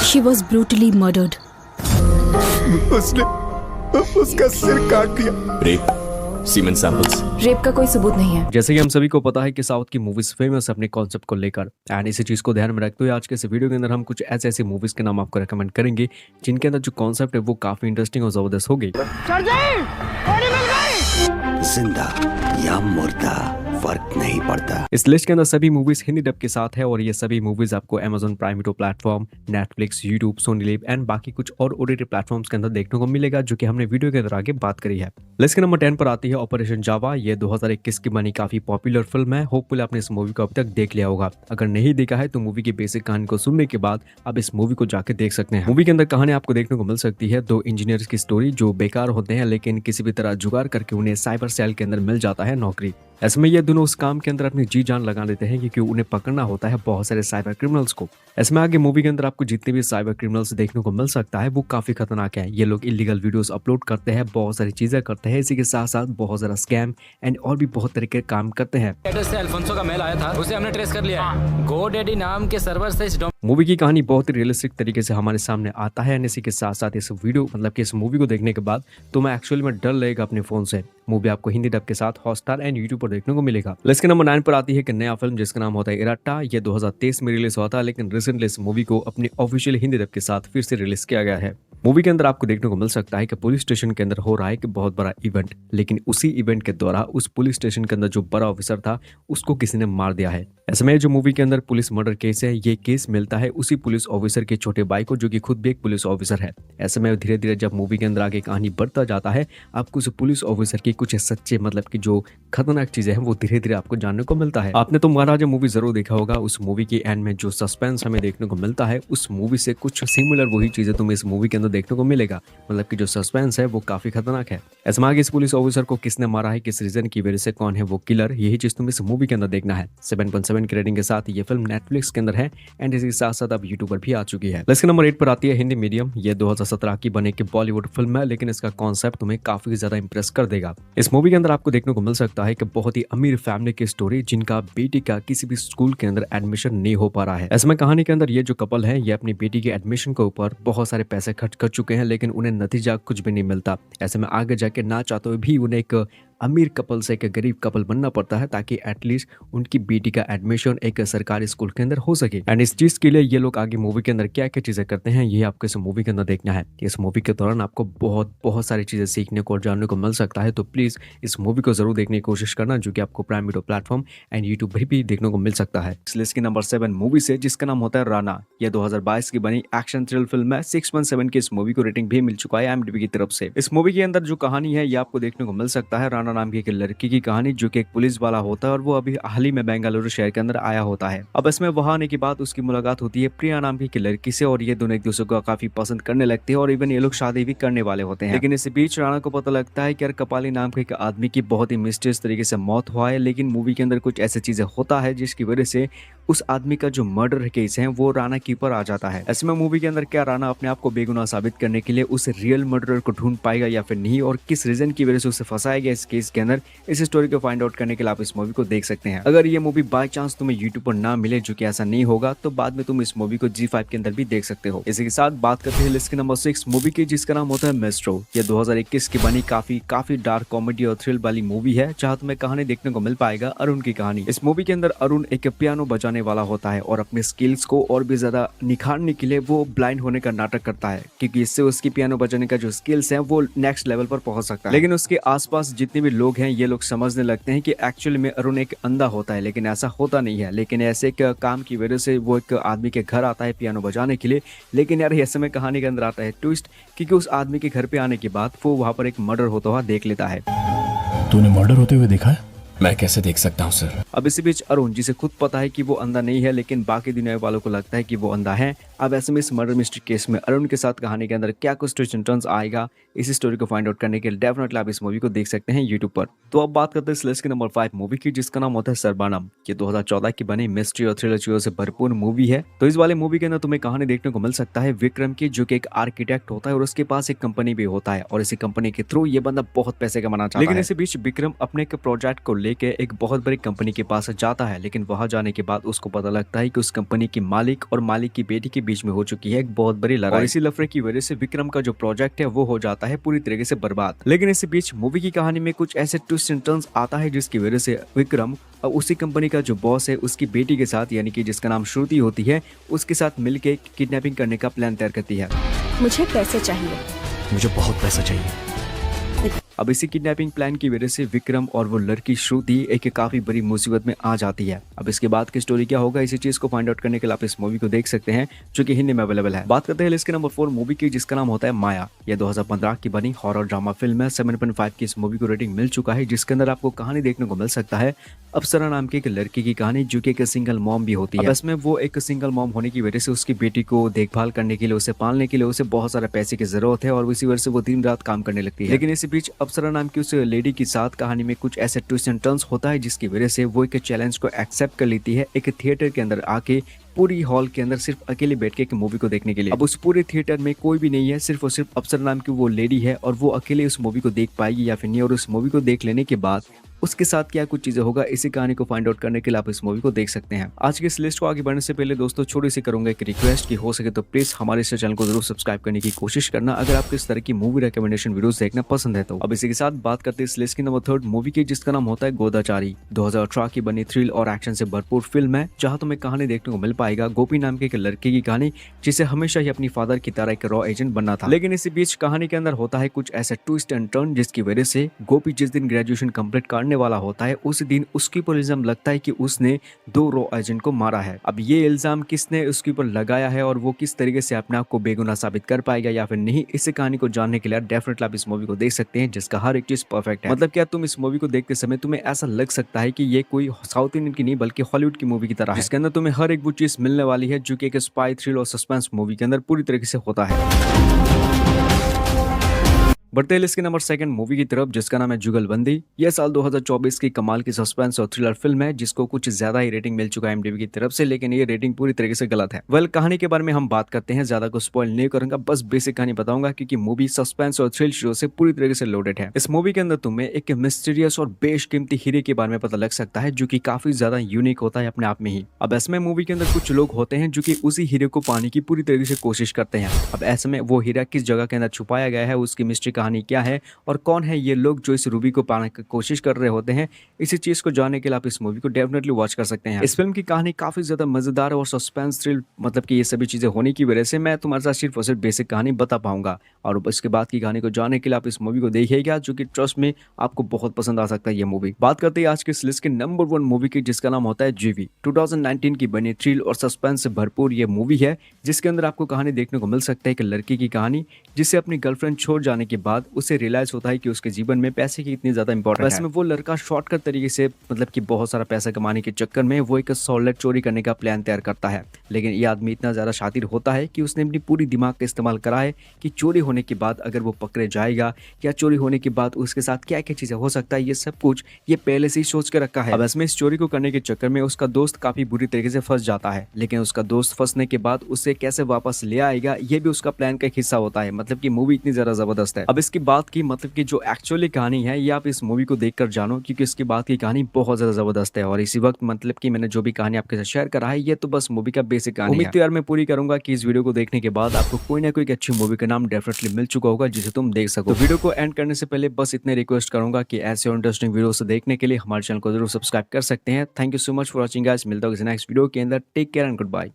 She was brutally murdered. उसने उसका सिर काट दिया। रेप, सीमेन सैंपल्स। रेप का कोई सबूत नहीं है। जैसे कि हम सभी को पता है कि साउथ की मूवीज फेमस अपने कॉन्सेप्ट को लेकर, एंड इसी चीज को ध्यान में रखते हुए आज के इस वीडियो के अंदर हम कुछ ऐसे ऐसे मूवीज के नाम आपको रेकमेंड करेंगे जिनके अंदर जो कॉन्सेप्ट है वो काफी इंटरेस्टिंग और जबरदस्त होगी। जिंदा या मुर्दा फर्क नहीं पड़ता। इस लिस्ट के अंदर सभी मूवीज हिंदी डब के साथ है और ये सभी मूवीज आपको Amazon Prime Video platform, Netflix, YouTube, Sony Liv and बाकी कुछ और ओटीटी प्लेटफॉर्म्स के अंदर देखने को मिलेगा, जो कि हमने वीडियो के अंदर आगे बात करी है। लिस्ट के नंबर 10 पर आती है ऑपरेशन जावा। ये 2021 की बनी काफी पॉपुलर फिल्म है। होपफुली आपने इस मूवी को अब तक देख लिया होगा। अगर नहीं देखा है तो मूवी की बेसिक कहानी को सुनने के बाद आप इस मूवी को जाके देख सकते हैं। मूवी के अंदर कहानी आपको देखने को मिल सकती है दो इंजीनियर्स की स्टोरी जो बेकार होते हैं लेकिन किसी भी तरह जुगाड़ करके उन्हें साइबर सेल के अंदर मिल जाता है नौकरी। ऐसे में ये दोनों उस काम के अंदर अपनी जी जान लगा देते हैं क्योंकि उन्हें पकड़ना होता है बहुत सारे साइबर क्रिमिनल्स को। ऐसे में आगे मूवी के अंदर आपको जितने भी साइबर क्रिमिनल्स देखने को मिल सकता है वो काफी खतरनाक है। ये लोग इलीगल वीडियोस अपलोड करते हैं, बहुत सारी चीजें करते हैं, इसी के साथ साथ बहुत सारा स्कैम एंड और भी बहुत तरीके के काम करते हैं। एड्रेस से अल्फोंसो का मेल आया था, उसे हमने ट्रेस कर लिया है। गोडैडी नाम के सर्वर से इस मूवी की कहानी बहुत ही रियलिस्टिक तरीके से हमारे सामने आता है। इसी के साथ साथ इस वीडियो मतलब कि इस मूवी को देखने के बाद तो मैं एक्चुअली में डर लगेगा अपने फोन से। मूवी आपको हिंदी डब के साथ हॉटस्टार एंड यूट्यूब पर देखने को मिलेगा। लिस्ट के नंबर 9 पर आती है एक नया फिल्म जिसका नाम होता है इराट्टा। ये 2023 में रिलीज हुआ था लेकिन रिसेंटली इस मूवी को अपनी ऑफिशियल हिंदी डब के साथ फिर से रिलीज किया गया है। मूवी के अंदर आपको देखने को मिल सकता है कि पुलिस स्टेशन के अंदर हो रहा है एक बहुत बड़ा इवेंट, लेकिन उसी इवेंट के दौरान उस पुलिस स्टेशन के अंदर जो बड़ा ऑफिसर था उसको किसी ने मार दिया है। ऐसे में जो मूवी के अंदर पुलिस मर्डर केस है, ये केस मिलता है उसी पुलिस ऑफिसर के छोटे भाई को जो कि खुद भी एक पुलिस ऑफिसर है। ऐसे में धीरे धीरे जब मूवी के अंदर आगे कहानी बढ़ता जाता है आपको उस पुलिस ऑफिसर की कुछ सच्चे मतलब की जो खतरनाक चीजें हैं वो धीरे धीरे आपको जानने को मिलता है। आपने तो महाराजा मूवी जरूर देखा होगा। उस मूवी के एंड में जो सस्पेंस हमें देखने को मिलता है उस मूवी से कुछ सिमिलर वही चीजें तुम्हें इस मूवी के अंदर देखने को मिलेगा। मतलब कि जो सस्पेंस है वो काफी खतरनाक है। ऐसे में आगे इस पुलिस ऑफिसर को किसने मारा है, किस रीजन की वजह से, कौन है वो किलर, यही चीज तुम्हें इस मूवी के अंदर देखना है। 7.7 की रेटिंग के साथ ये फिल्म नेटफ्लिक्स के अंदर है एंड इसके साथ साथ अब यूट्यूब पर भी आ चुकी है। लिस्ट नंबर 8 पर आती है हिंदी मीडियम। ये 2017 की बने की बॉलीवुड फिल्म है लेकिन इसका कॉन्सेप्ट तुम्हें काफी ज्यादा इंप्रेस कर देगा। इस मूवी के अंदर आपको देखने को मिल सकता है कि बहुत ही अमीर फैमिली की स्टोरी जिनका बेटी का किसी भी स्कूल के अंदर एडमिशन नहीं हो पा रहा है। ऐसे में कहानी के अंदर ये जो कपल है ये अपनी बेटी के एडमिशन के ऊपर बहुत सारे पैसे खर्च कर चुके हैं लेकिन उन्हें नतीजा कुछ भी नहीं मिलता। ऐसे में आगे जाके ना चाहते हुए भी उन्हें एक अमीर कपल से एक गरीब कपल बनना पड़ता है ताकि एटलीस्ट उनकी बेटी का एडमिशन एक सरकारी स्कूल के अंदर हो सके। एंड इस चीज के लिए ये लोग आगे मूवी के अंदर क्या क्या चीजें करते हैं ये आपको इस मूवी के अंदर देखना है। इस मूवी के दौरान आपको बहुत सारी चीजें सीखने को और जानने को मिल सकता है, तो प्लीज इस मूवी को जरूर देखने की कोशिश करना जो कि आपको prime Video platform and YouTube पर भी देखने को मिल सकता है। इस लिस्ट की नंबर 7 मूवी से जिसका नाम होता है राणा। यह 2022 की बनी एक्शन थ्रिल फिल्म है। 6.7 की इस मूवी को रेटिंग भी मिल चुका है IMDb की तरफ से। इस मूवी के अंदर जो कहानी है ये आपको देखने को मिल सकता है राणा नाम की एक लड़की की कहानी जो कि एक पुलिस वाला होता है और वो अभी हाल ही में बेंगलुरु शहर के अंदर आया होता है। अब इसमें वहां आने के बाद उसकी मुलाकात होती है प्रिया नाम की एक लड़की से और ये दोनों एक दूसरे को काफी पसंद करने लगते हैं और इवन ये लोग शादी भी करने वाले होते हैं। लेकिन इस बीच राणा को पता लगता है कि यार कपाली नाम के एक आदमी की बहुत ही मिस्टीरियस तरीके से मौत हुआ है। लेकिन मूवी के अंदर कुछ ऐसी चीजें होता है जिसकी वजह से उस आदमी का जो मर्डर केस है वो राणा के ऊपर आ जाता है। ऐसे में मूवी के अंदर क्या राणा अपने आप को बेगुनाह साबित करने के लिए उस रियल मर्डरर को ढूंढ पाएगा या फिर नहीं, और किस रीजन की वजह से उसे फंसाया गया इस केस के अंदर, इस स्टोरी को फाइंड आउट करने के लिए आप इस मूवी को देख सकते हैं। अगर ये मूवी बाय चांस तुम्हें यूट्यूब पर ना मिले, जो कि ऐसा नहीं होगा, तो बाद में तुम इस मूवी को G5 के अंदर भी देख सकते हो। इसी के साथ बात करते हैं लिस्ट के नंबर 6 मूवी की जिसका नाम होता है मेस्ट्रो। यह 2021 की बनी काफी डार्क कॉमेडी और थ्रिल वाली मूवी है जहाँ तुम्हें कहानी देखने को मिल पाएगा अरुण की कहानी। इस मूवी के अंदर अरुण एक पियानो बजाने वाला होता है और अपने स्किल्स को और भी ज्यादा निखारने के लिए वो ब्लाइंड होने का नाटक करता है क्योंकि इससे उसकी पियानो बजाने का जो स्किल्स है वो नेक्स्ट लेवल पर पहुंच सकता है। लेकिन उसके आसपास जितने भी लोग हैं ये लोग समझने लगते हैं कि एक्चुअली में अरुण एक अंधा होता है, लेकिन ऐसा होता नहीं है। लेकिन ऐसे एक काम की वजह से वो एक आदमी के घर आता है पियानो बजाने के लिए। लेकिन यार ऐसे में कहानी के अंदर आता है ट्विस्ट क्योंकि उस आदमी के घर पे आने के बाद वो वहां पर एक मर्डर होता हुआ देख लेता है। तूने मर्डर होते हुए देखा है? मैं कैसे देख सकता हूँ सर? अब इसी बीच अरुण जिसे खुद पता है कि वो अंधा नहीं है लेकिन बाकी दुनिया वालों को लगता है कि वो अंधा है। अब ऐसे में इस मर्डर मिस्ट्री केस में अरुण के साथ कहानी के अंदर क्या कुछ ट्विस्ट एंड टर्न्स आएगा, इस स्टोरी को फाइंड आउट करने के लिए डेफिनेटली आप इस मूवी को देख सकते हैं यूट्यूब पर। तो अब बात करते हैं इस लिस्ट के नंबर 5 मूवी की जिसका नाम होता है सरबानम। ये 2014 की बनी मिस्ट्री और थ्रिलर चीजों से भरपूर मूवी है। तो इस वाले मूवी के अंदर तुम्हें कहानी देखने को मिल सकता है विक्रम की, जो कि एक आर्किटेक्ट होता है और उसके पास एक कंपनी भी होता है और इसी कंपनी के थ्रू ये बंदा बहुत पैसे कमाना चाहता है। लेकिन इसी बीच विक्रम अपने एक प्रोजेक्ट को लेके एक बहुत बड़ी कंपनी के पास जाता है, लेकिन वहां जाने के बाद उसको पता लगता है कि उस कंपनी की मालिक और मालिक की बेटी के बीच में हो चुकी है एक बहुत बड़ी लड़ाई। इसी लफड़े की वजह से विक्रम का जो प्रोजेक्ट है वो हो जाता है पूरी तरीके से बर्बाद। लेकिन इसी बीच मूवी की कहानी में कुछ ऐसे ट्विस्ट एंड टर्न्स आता है जिसकी वजह से विक्रम और उसी कंपनी का जो बॉस है उसकी बेटी के साथ, यानी कि जिसका नाम श्रुति होती है, उसके साथ मिलके किडनैपिंग करने का प्लान तैयार करती है। मुझे पैसे चाहिए। मुझे बहुत पैसा चाहिए। अब इसी किडनैपिंग प्लान की वजह से विक्रम और वो लड़की श्रुति एक काफी बड़ी मुसीबत में आ जाती है। अब इसके बाद की स्टोरी क्या होगा, इसी चीज को फाइंड आउट करने के लिए आप इस मूवी को देख सकते हैं, जो कि हिंदी में अवेलेबल है। बात करते हैं लिस्ट के नंबर 4 मूवी की, जिसका नाम होता है माया। यह 2015 की बनी हॉरर ड्रामा फिल्म है। 7.5 की इस मूवी को रेटिंग मिल चुका है, जिसके अंदर आपको कहानी देखने को मिल सकता है अप्सरा नाम की एक लड़की की कहानी, जो कि एक सिंगल मॉम भी होती है। इसमें वो एक सिंगल मॉम होने की वजह से उसकी बेटी को देखभाल करने के लिए, उसे पालने के लिए उसे बहुत सारे पैसे की जरूरत है और इसी वजह से वो दिन रात काम करने लगती है। लेकिन इसी बीच अप्सरा नाम की उस लेडी के साथ कहानी में कुछ ऐसे ट्विस्ट एंड टर्न्स होता है, जिसकी वजह से वो एक चैलेंज को एक्सेप्ट कर लेती है, एक थिएटर के अंदर आके पूरी हॉल के अंदर सिर्फ अकेले बैठ के एक मूवी को देखने के लिए। अब उस पूरे थिएटर में कोई भी नहीं है, सिर्फ और सिर्फ अप्सरा नाम की वो लेडी है और वो अकेले उस मूवी को देख पाएगी या फिर नहीं, और उस मूवी को देख लेने के बाद उसके साथ क्या कुछ चीजें होगा, इसी कहानी को फाइंड आउट करने के लिए आप इस मूवी को देख सकते हैं। आज की इस लिस्ट को आगे बढ़ने से पहले दोस्तों छोटी सी करूंगा एक रिक्वेस्ट, कि हो सके तो प्लीज हमारे इस चैनल को जरूर सब्सक्राइब करने की कोशिश करना अगर आपको इस तरह की मूवी रिकमेंडेशन वीडियोस देखना पसंद है तो। अब इसी के साथ बात करते हैं इस लिस्ट की नंबर 3 मूवी की, जिसका नाम होता है गोदाचारी। 2018 की बनी थ्रिल और एक्शन से भरपूर फिल्म है, जहां तुम्हें कहानी देखने को मिल पाएगा गोपी नाम के एक लड़के की कहानी, जिसे हमेशा ही अपनी फादर की तरह एक रॉ एजेंट बनना था। लेकिन इसी बीच कहानी के अंदर होता है कुछ ऐसा ट्विस्ट एंड टर्न, जिसकी वजह से गोपी जिस दिन ग्रेजुएशन कंप्लीट करने वाला होता है उस दिन उसके ऊपर इल्जाम लगता है कि उसने 2 रॉ एजेंट को मारा है। अब ये इल्जाम किसने उसके ऊपर लगाया है और वो किस तरीके से अपने आप को बेगुनाह साबित कर पाएगा या फिर नहीं, इस कहानी को जानने के लिए डेफिनेटली आप इस मूवी को देख सकते हैं, जिसका हर एक चीज परफेक्ट है। मतलब क्या तुम इस मूवी को देखते समय तुम्हें ऐसा लग सकता है कि ये कोई साउथ इंडियन की नहीं बल्कि हॉलीवुड की मूवी की तरह है, जिसके अंदर तुम्हें हर एक वो चीज मिलने वाली है जो कि एक स्पाई थ्रिल और सस्पेंस मूवी के अंदर पूरी तरीके से होता है। बढ़ते हैं लिस्ट के नंबर 2 मूवी की तरफ, जिसका नाम है जुगलबंदी। यह साल 2024 की कमाल की सस्पेंस और थ्रिलर फिल्म है, जिसको कुछ ज्यादा ही रेटिंग मिल चुका है IMDb की तरफ से, लेकिन ये रेटिंग पूरी तरीके से गलत है। वेल कहानी के बारे में हम बात करते हैं, ज्यादा को स्पॉइल नहीं करूंगा, बस बेसिक कहानी बताऊंगा, क्योंकि मूवी सस्पेंस और थ्रिल शो से पूरी तरीके से लोडेड है। इस मूवी के अंदर तुम्हें एक मिस्टीरियस और बेशकीमती हीरे के बारे में पता लग सकता है, जो कि काफी ज्यादा यूनिक होता है अपने आप में ही। अब इसमें मूवी के अंदर कुछ लोग होते हैं जो कि उसी हीरे को पाने की पूरी तरीके से कोशिश करते हैं। अब ऐसे में वो हीरा किस जगह के अंदर छुपाया गया है, उसकी मिस्ट्री कहानी क्या है और कौन है ये लोग जो इस रूबी को पाने की कोशिश कर रहे होते हैं, इसी चीज को जानने के लिए आप इस मूवी को डेफिनेटली वॉच कर सकते हैं। इस फिल्म की कहानी काफी ज्यादा मजेदार और सस्पेंस थ्रिल, मतलब कि ये सभी चीजें होने की वजह से मैं तुम्हारे साथ सिर्फ और सिर्फ बेसिक कहानी बता पाऊंगा, और इसके बाद की कहानी को जानने के लिए आप इस मूवी को देखिएगा, जो कि ट्रस्ट में आपको बहुत पसंद आ सकता है ये मूवी। बात करते हैं आज के इस लिस्ट के नंबर 1 मूवी की, जिसका नाम होता है जीवी। 2019 की बनी थ्रिल और सस्पेंस से भरपूर ये मूवी है, जिसके अंदर आपको कहानी देखने को मिल सकता है एक लड़की की कहानी, जिसे अपनी गर्लफ्रेंड छोड़ जाने के बाद उसे रियलाइज होता है कि उसके जीवन में पैसे की इतनी ज्यादा इंपॉर्टेंस है। वो लड़का शॉर्टकट तरीके से, मतलब कि बहुत सारा पैसा कमाने के चक्कर में वो एक सॉलिड चोरी करने का प्लान तैयार करता है। लेकिन ये आदमी इतना ज्यादा शातिर होता है कि उसने अपनी पूरी दिमाग का इस्तेमाल करा है कि चोरी होने के बाद अगर वो पकड़े जाएगा या चोरी होने के बाद उसके साथ क्या क्या चीजें हो सकता है, ये सब कुछ ये पहले से ही सोच के रखा है। अब इसमें इस चोरी को करने के चक्कर में उसका दोस्त काफी बुरी तरीके से फंस जाता है, लेकिन उसका दोस्त फंसने के बाद उसे कैसे वापस ले आएगा ये भी उसका प्लान का एक हिस्सा होता है। मतलब कि मूवी इतनी ज्यादा जबरदस्त है। अब इसकी बात की, मतलब कि जो एक्चुअली कहानी है, ये आप इस मूवी को देखकर जानो, क्योंकि इसके बाद की कहानी बहुत ज्यादा जबरदस्त है। और इसी वक्त मतलब कि मैंने जो भी कहानी आपके साथ शेयर करा है, ये तो बस मूवी का बेसिक कहानी है। उम्मीद तो यार मैं पूरी करूंगा कि इस वीडियो को देखने के बाद आपको कोई ना कोई अच्छी मूवी का नाम डेफिनेटली मिल चुका होगा, जिसे तुम देख सको। तो वीडियो को एंड करने से पहले बस इतने रिक्वेस्ट करूंगा कि ऐसे और इंटरेस्टिंग वीडियोस देखने के लिए हमारे चैनल को जरूर सब्सक्राइब कर सकते हैं। Thank you so much for watching guys. मिलता हूं किसी नेक्स्ट वीडियो के अंदर। Take care and good bye.